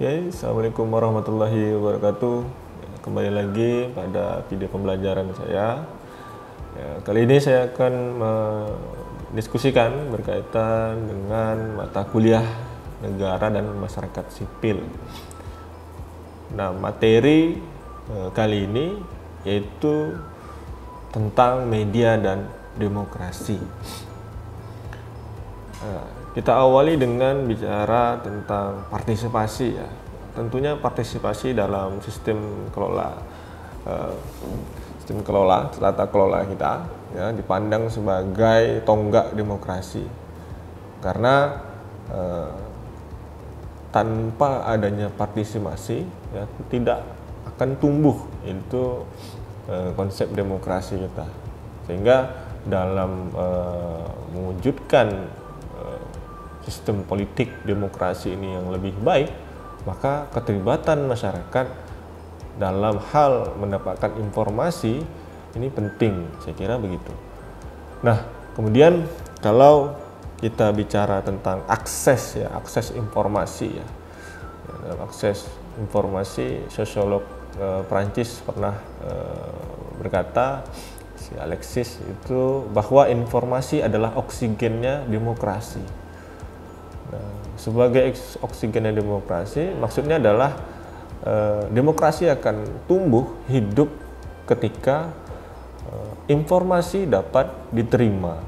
Oke, Assalamualaikum warahmatullahi wabarakatuh. Kembali lagi pada video pembelajaran saya. Kali ini saya akan mendiskusikan berkaitan dengan mata kuliah negara dan masyarakat sipil. Nah, materi kali ini yaitu tentang media dan demokrasi. Kita awali dengan bicara tentang partisipasi ya. Tentunya partisipasi dalam sistem tata kelola kita ya dipandang sebagai tonggak demokrasi. Karena tanpa adanya partisipasi ya tidak akan tumbuh itu konsep demokrasi kita. Sehingga dalam mewujudkan sistem politik demokrasi ini yang lebih baik, maka keterlibatan masyarakat dalam hal mendapatkan informasi ini penting, saya kira begitu. Nah, kemudian kalau kita bicara tentang akses informasi ya, dalam akses informasi, sosiolog Prancis pernah berkata, si Alexis itu, bahwa informasi adalah oksigennya demokrasi. Nah, sebagai oksigennya demokrasi, maksudnya adalah demokrasi akan tumbuh hidup ketika informasi dapat diterima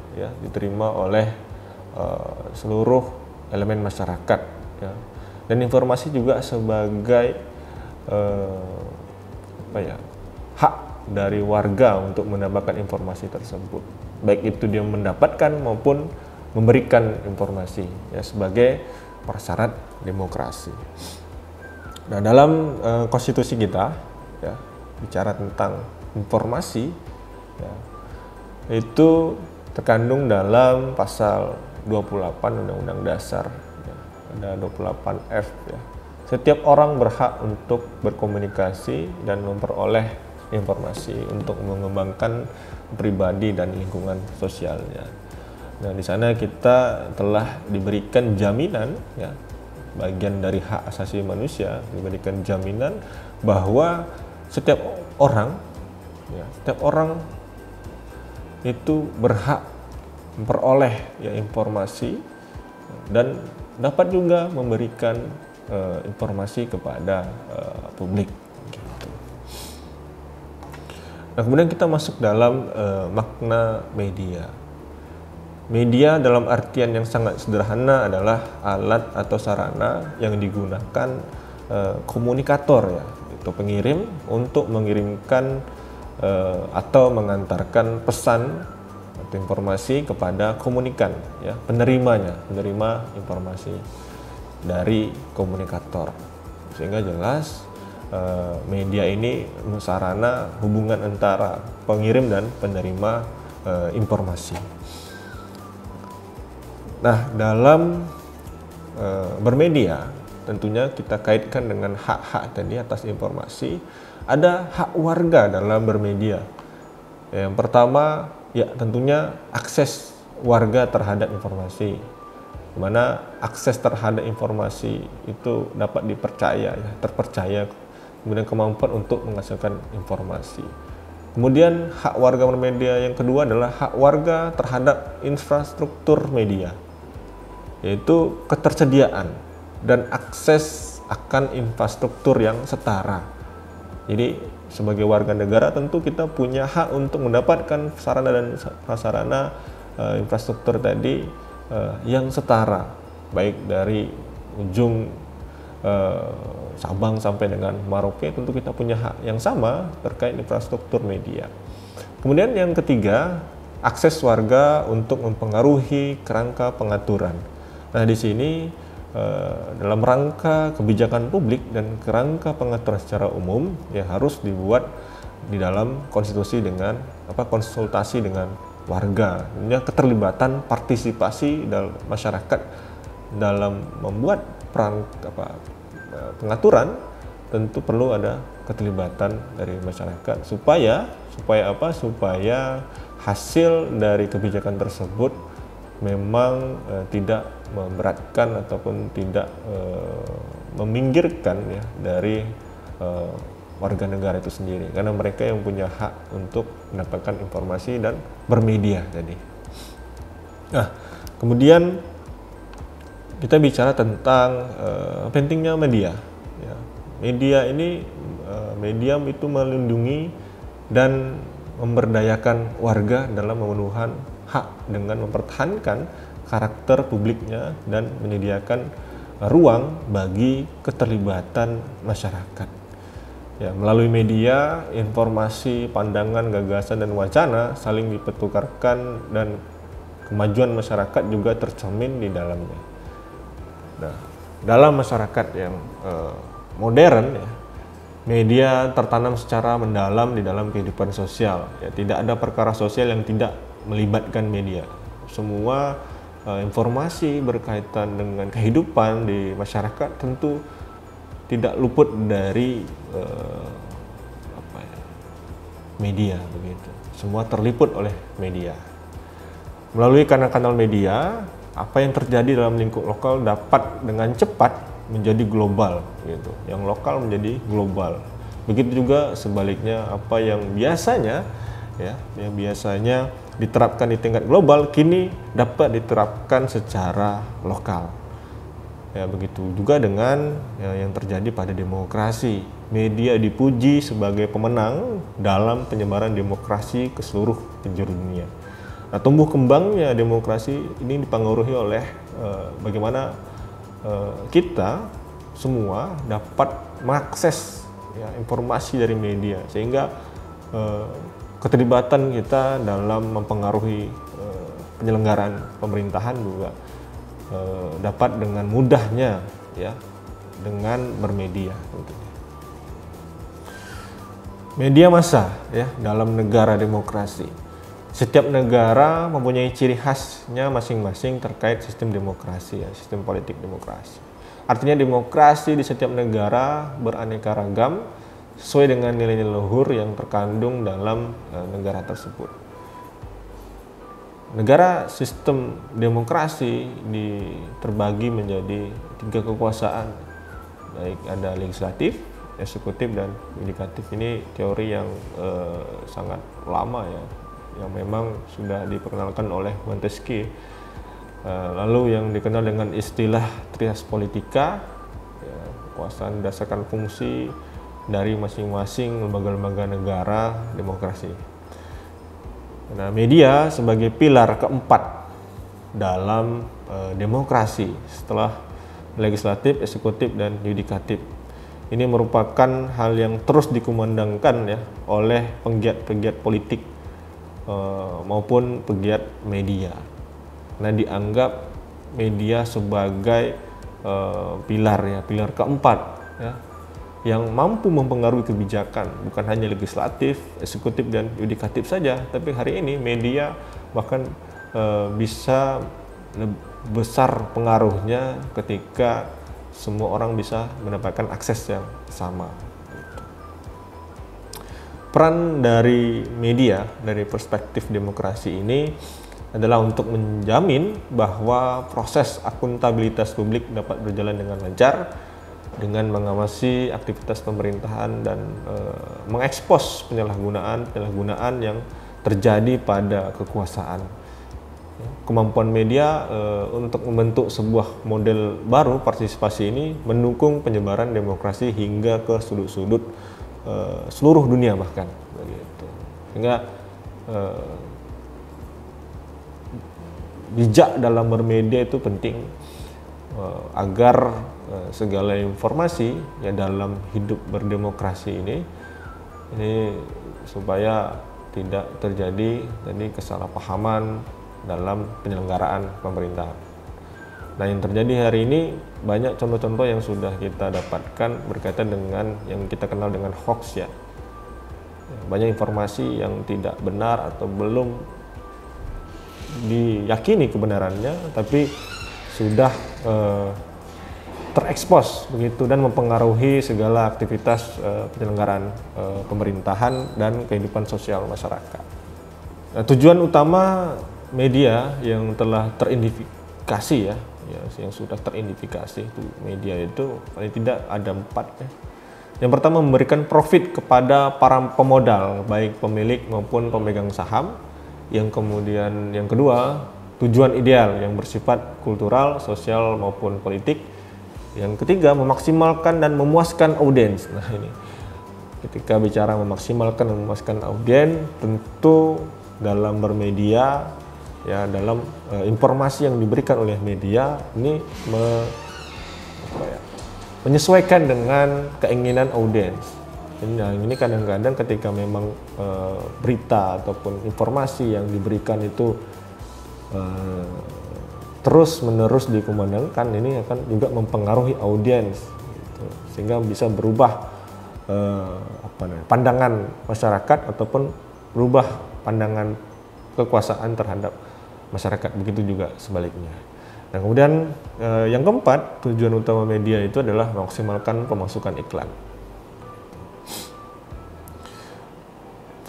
oleh seluruh elemen masyarakat ya. Dan informasi juga sebagai hak dari warga untuk mendapatkan informasi tersebut, baik itu dia mendapatkan maupun memberikan informasi ya sebagai prasyarat demokrasi. Nah, dalam konstitusi kita ya bicara tentang informasi ya, itu terkandung dalam pasal 28 Undang-Undang Dasar ya, ada 28F ya. Setiap orang berhak untuk berkomunikasi dan memperoleh informasi untuk mengembangkan pribadi dan lingkungan sosialnya. Nah, di sana kita telah diberikan jaminan ya, bagian dari hak asasi manusia, diberikan jaminan bahwa setiap orang itu berhak memperoleh ya informasi dan dapat juga memberikan informasi kepada publik gitu. Nah, kemudian kita masuk dalam makna media. Media dalam artian yang sangat sederhana adalah alat atau sarana yang digunakan komunikator ya, itu pengirim untuk mengirimkan atau mengantarkan pesan atau informasi kepada komunikan ya, penerima informasi dari komunikator. Sehingga jelas media ini sarana hubungan antara pengirim dan penerima informasi. Nah, dalam bermedia tentunya kita kaitkan dengan hak-hak tadi atas informasi. Ada hak warga dalam bermedia. Yang pertama ya tentunya akses warga terhadap informasi, di mana akses terhadap informasi itu dapat terpercaya, kemudian kemampuan untuk menghasilkan informasi. Kemudian hak warga bermedia yang kedua adalah hak warga terhadap infrastruktur media, yaitu ketersediaan dan akses akan infrastruktur yang setara. Jadi sebagai warga negara tentu kita punya hak untuk mendapatkan sarana dan prasarana infrastruktur tadi yang setara, baik dari ujung Sabang sampai dengan Merauke, tentu kita punya hak yang sama terkait infrastruktur media. Kemudian yang ketiga, akses warga untuk mempengaruhi kerangka pengaturan. Nah, di sini dalam rangka kebijakan publik dan kerangka pengaturan secara umum ya harus dibuat di dalam konstitusi dengan konsultasi dengan warga. Ini keterlibatan partisipasi dalam masyarakat dalam membuat pengaturan, tentu perlu ada keterlibatan dari masyarakat supaya hasil dari kebijakan tersebut memang tidak memberatkan ataupun tidak meminggirkan ya dari warga negara itu sendiri, karena mereka yang punya hak untuk mendapatkan informasi dan bermedia. Jadi, nah kemudian kita bicara tentang pentingnya media. Ya. Media ini medium itu melindungi dan memberdayakan warga dalam memenuhi hak dengan mempertahankan karakter publiknya dan menyediakan ruang bagi keterlibatan masyarakat. Ya, melalui media, informasi, pandangan, gagasan, dan wacana saling dipertukarkan dan kemajuan masyarakat juga tercermin di dalamnya. Nah, dalam masyarakat yang modern, ya, media tertanam secara mendalam di dalam kehidupan sosial. Ya, tidak ada perkara sosial yang tidak melibatkan media. Semua informasi berkaitan dengan kehidupan di masyarakat tentu tidak luput dari media, begitu. Semua terliput oleh media. Melalui kanal-kanal media, apa yang terjadi dalam lingkup lokal dapat dengan cepat menjadi global, gitu. Yang lokal menjadi global. Begitu juga sebaliknya, apa yang biasanya diterapkan di tingkat global kini dapat diterapkan secara lokal. Ya, begitu juga dengan yang terjadi pada demokrasi. Media dipuji sebagai pemenang dalam penyebaran demokrasi ke seluruh penjuru dunia. Nah, tumbuh kembangnya demokrasi ini dipengaruhi oleh bagaimana kita semua dapat mengakses informasi dari media, sehingga keterlibatan kita dalam mempengaruhi penyelenggaraan pemerintahan juga dapat dengan mudahnya ya dengan bermedia. Media massa ya dalam negara demokrasi. Setiap negara mempunyai ciri khasnya masing-masing terkait sistem demokrasi ya, sistem politik demokrasi. Artinya demokrasi di setiap negara beraneka ragam sesuai dengan nilai-nilai luhur yang terkandung dalam negara tersebut. Negara sistem demokrasi terbagi menjadi 3 kekuasaan, baik ada legislatif, eksekutif, dan yudikatif. Ini teori yang sangat lama ya, yang memang sudah diperkenalkan oleh Montesquieu. Lalu yang dikenal dengan istilah trias politica, ya, kekuasaan berdasarkan fungsi dari masing-masing lembaga-lembaga negara demokrasi. Nah, media sebagai pilar keempat dalam demokrasi setelah legislatif, eksekutif, dan yudikatif. Ini merupakan hal yang terus dikumandangkan ya oleh penggiat-penggiat politik maupun pegiat media. Nah, dianggap media sebagai pilar keempat ya, yang mampu mempengaruhi kebijakan, bukan hanya legislatif, eksekutif, dan yudikatif saja, tapi hari ini media bahkan bisa besar pengaruhnya ketika semua orang bisa mendapatkan akses yang sama. Peran dari media dari perspektif demokrasi ini adalah untuk menjamin bahwa proses akuntabilitas publik dapat berjalan dengan lancar, dengan mengawasi aktivitas pemerintahan dan mengekspos penyalahgunaan yang terjadi pada kekuasaan. Kemampuan media untuk membentuk sebuah model baru partisipasi ini mendukung penyebaran demokrasi hingga ke sudut-sudut seluruh dunia bahkan. Begitu. Sehingga bijak dalam bermedia itu penting agar segala informasi ya dalam hidup berdemokrasi ini supaya tidak terjadi kesalahpahaman dalam penyelenggaraan pemerintahan. Nah, yang terjadi hari ini banyak contoh-contoh yang sudah kita dapatkan berkaitan dengan yang kita kenal dengan hoax ya. Banyak informasi yang tidak benar atau belum diyakini kebenarannya, tapi sudah terekspos begitu dan mempengaruhi segala aktivitas penyelenggaraan pemerintahan dan kehidupan sosial masyarakat. Nah, tujuan utama media yang telah teridentifikasi ya, ya yang sudah teridentifikasi itu media itu paling tidak ada 4 ya. Yang pertama, memberikan profit kepada para pemodal, baik pemilik maupun pemegang saham. Yang kemudian yang kedua, tujuan ideal yang bersifat kultural, sosial maupun politik. Yang ketiga, memaksimalkan dan memuaskan audiens. Nah ini, ketika bicara memaksimalkan dan memuaskan audiens, tentu dalam bermedia, ya dalam informasi yang diberikan oleh media ini menyesuaikan dengan keinginan audiens. Nah, ini kadang-kadang ketika memang berita ataupun informasi yang diberikan itu terus-menerus dikumandangkan, ini akan juga mempengaruhi audiens, gitu. Sehingga bisa berubah pandangan masyarakat ataupun berubah pandangan kekuasaan terhadap masyarakat, begitu juga sebaliknya. Nah, kemudian yang keempat, tujuan utama media itu adalah memaksimalkan pemasukan iklan.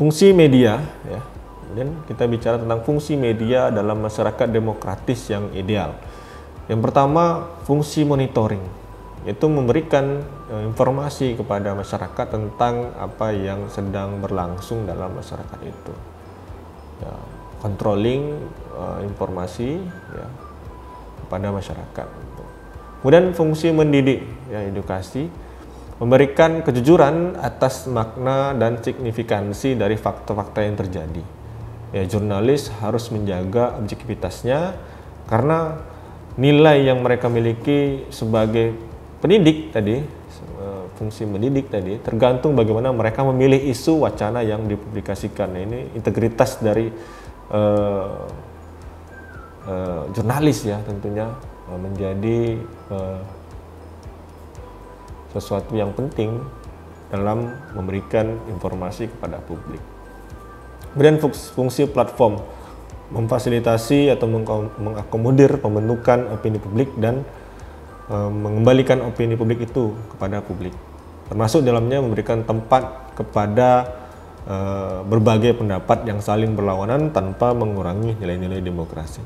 Fungsi media, ya. Kemudian kita bicara tentang fungsi media dalam masyarakat demokratis yang ideal. Yang pertama, fungsi monitoring, yaitu memberikan informasi kepada masyarakat tentang apa yang sedang berlangsung dalam masyarakat itu. Ya, controlling informasi, ya, kepada masyarakat. Kemudian fungsi mendidik, ya, edukasi, memberikan kejujuran atas makna dan signifikansi dari fakta-fakta yang terjadi. Ya, jurnalis harus menjaga objektivitasnya karena nilai yang mereka miliki sebagai pendidik tadi, fungsi mendidik tadi, tergantung bagaimana mereka memilih isu wacana yang dipublikasikan. Nah, ini integritas dari jurnalis, ya, tentunya menjadi sesuatu yang penting dalam memberikan informasi kepada publik. Kemudian fungsi platform, memfasilitasi atau mengakomodir pembentukan opini publik dan mengembalikan opini publik itu kepada publik. Termasuk dalamnya memberikan tempat kepada berbagai pendapat yang saling berlawanan tanpa mengurangi nilai-nilai demokrasi.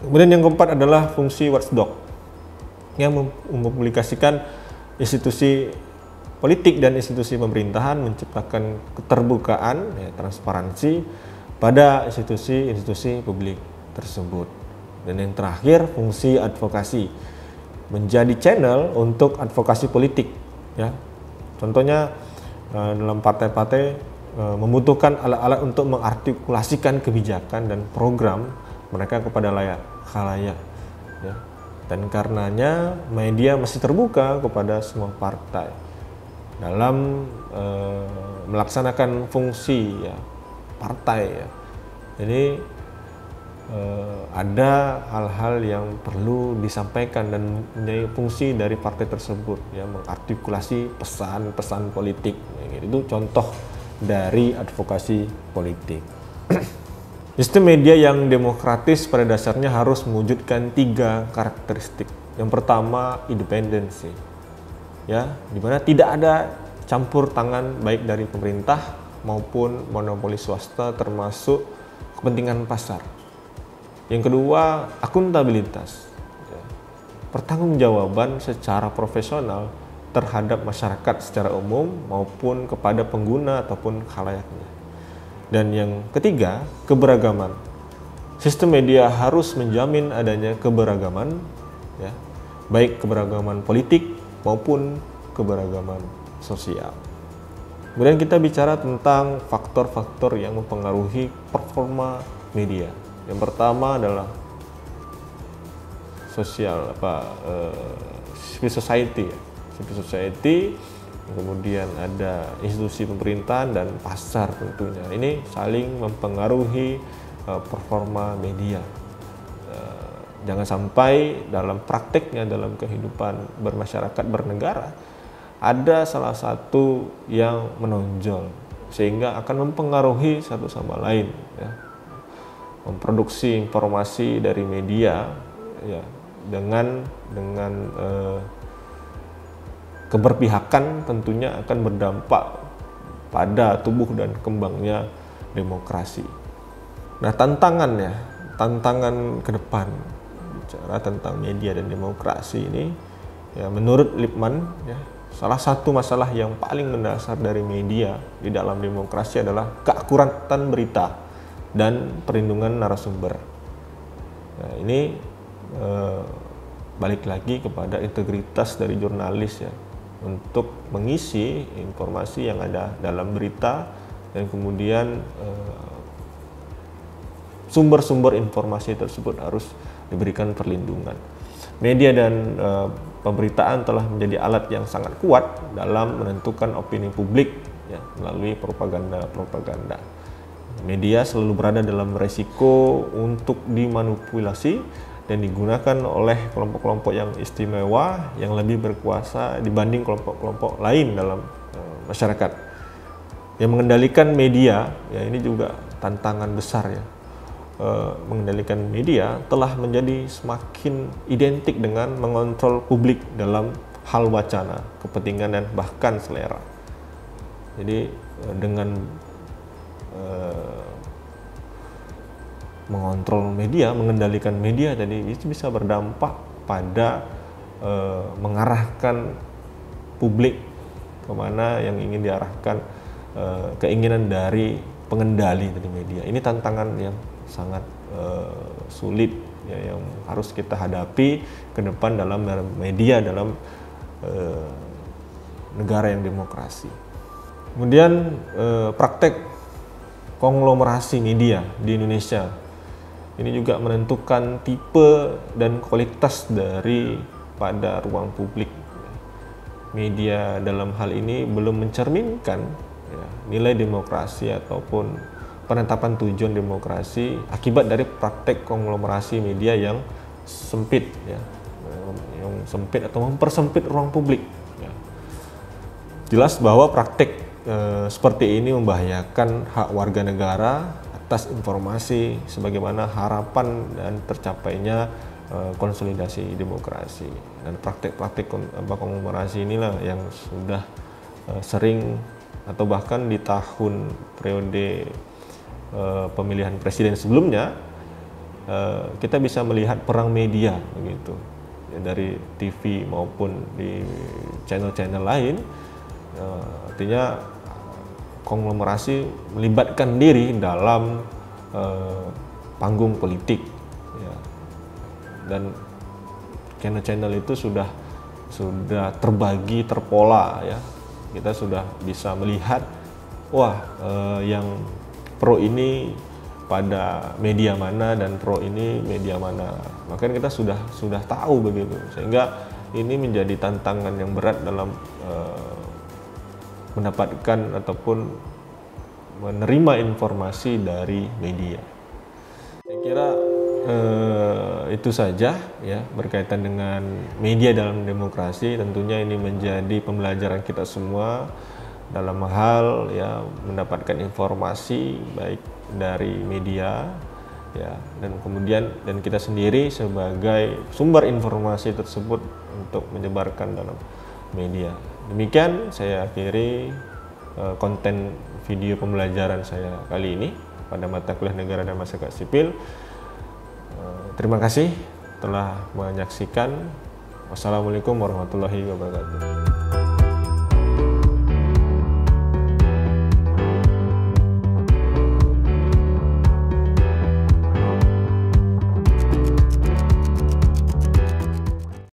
Kemudian yang keempat adalah fungsi watchdog, yang mempublikasikan institusi politik dan institusi pemerintahan, menciptakan keterbukaan, ya, transparansi pada institusi-institusi publik tersebut. Dan yang terakhir, fungsi advokasi, menjadi channel untuk advokasi politik, ya. Contohnya dalam partai-partai membutuhkan alat-alat untuk mengartikulasikan kebijakan dan program mereka kepada khalayak, ya. Dan karenanya media masih terbuka kepada semua partai dalam melaksanakan fungsi, ya, partai, ya. Jadi ada hal-hal yang perlu disampaikan dan menjadi fungsi dari partai tersebut, ya, mengartikulasi pesan-pesan politik, ya, itu contoh dari advokasi politik. Sistem media yang demokratis pada dasarnya harus mewujudkan 3 karakteristik. Yang pertama, independensi, ya, di mana tidak ada campur tangan baik dari pemerintah maupun monopoli swasta termasuk kepentingan pasar. Yang kedua, akuntabilitas, ya, pertanggungjawaban secara profesional terhadap masyarakat secara umum maupun kepada pengguna ataupun khalayaknya. Dan yang ketiga, keberagaman. Sistem media harus menjamin adanya keberagaman, ya, baik keberagaman politik maupun keberagaman sosial. Kemudian kita bicara tentang faktor-faktor yang mempengaruhi performa media. Yang pertama adalah civil society, ya. Civil society, kemudian ada institusi pemerintahan dan pasar tentunya. Ini saling mempengaruhi performa media. Jangan sampai dalam prakteknya dalam kehidupan bermasyarakat bernegara ada salah satu yang menonjol sehingga akan mempengaruhi satu sama lain, ya. Memproduksi informasi dari media, ya, dengan keberpihakan tentunya akan berdampak pada tubuh dan kembangnya demokrasi. Nah, tantangan ke depan bicara tentang media dan demokrasi ini, ya menurut Lippmann, ya, salah satu masalah yang paling mendasar dari media di dalam demokrasi adalah keakuratan berita dan perlindungan narasumber. Nah, ini balik lagi kepada integritas dari jurnalis, ya, untuk mengisi informasi yang ada dalam berita dan kemudian sumber-sumber informasi tersebut harus diberikan perlindungan. Media dan pemberitaan telah menjadi alat yang sangat kuat dalam menentukan opini publik, ya, melalui propaganda. Media selalu berada dalam resiko untuk dimanipulasi dan digunakan oleh kelompok-kelompok yang istimewa yang lebih berkuasa dibanding kelompok-kelompok lain dalam masyarakat. Yang mengendalikan media, ya ini juga tantangan besar, ya. Mengendalikan media telah menjadi semakin identik dengan mengontrol publik dalam hal wacana, kepentingan, dan bahkan selera. Jadi dengan mengontrol media, mengendalikan media tadi, itu bisa berdampak pada mengarahkan publik kemana yang ingin diarahkan keinginan dari pengendali dari media. Ini tantangan yang sangat sulit, ya, yang harus kita hadapi ke depan dalam media dalam negara yang demokrasi. Kemudian praktek konglomerasi media di Indonesia ini juga menentukan tipe dan kualitas dari pada ruang publik. Media dalam hal ini belum mencerminkan, ya, nilai demokrasi ataupun penetapan tujuan demokrasi akibat dari praktek konglomerasi media yang sempit, ya, yang sempit atau mempersempit ruang publik, ya. Jelas bahwa praktek seperti ini membahayakan hak warga negara atas informasi sebagaimana harapan dan tercapainya konsolidasi demokrasi. Dan praktek-praktek konglomerasi inilah yang sudah sering atau bahkan di tahun periode pemilihan presiden sebelumnya kita bisa melihat perang media begitu, ya, dari TV maupun di channel-channel lain. Artinya konglomerasi melibatkan diri dalam panggung politik, ya. Dan channel-channel itu sudah terbagi, terpola, ya. Kita sudah bisa melihat, wah, yang pro ini pada media mana dan pro ini media mana. Makanya kita sudah tahu begitu, sehingga ini menjadi tantangan yang berat dalam mendapatkan ataupun menerima informasi dari media. Saya kira itu saja, ya, berkaitan dengan media dalam demokrasi. Tentunya ini menjadi pembelajaran kita semua dalam hal, ya, mendapatkan informasi baik dari media, ya, dan kemudian dan kita sendiri sebagai sumber informasi tersebut untuk menyebarkan dalam media. Demikian saya akhiri konten video pembelajaran saya kali ini pada mata kuliah Negara dan Masyarakat Sipil. Terima kasih telah menyaksikan. Wassalamualaikum warahmatullahi wabarakatuh.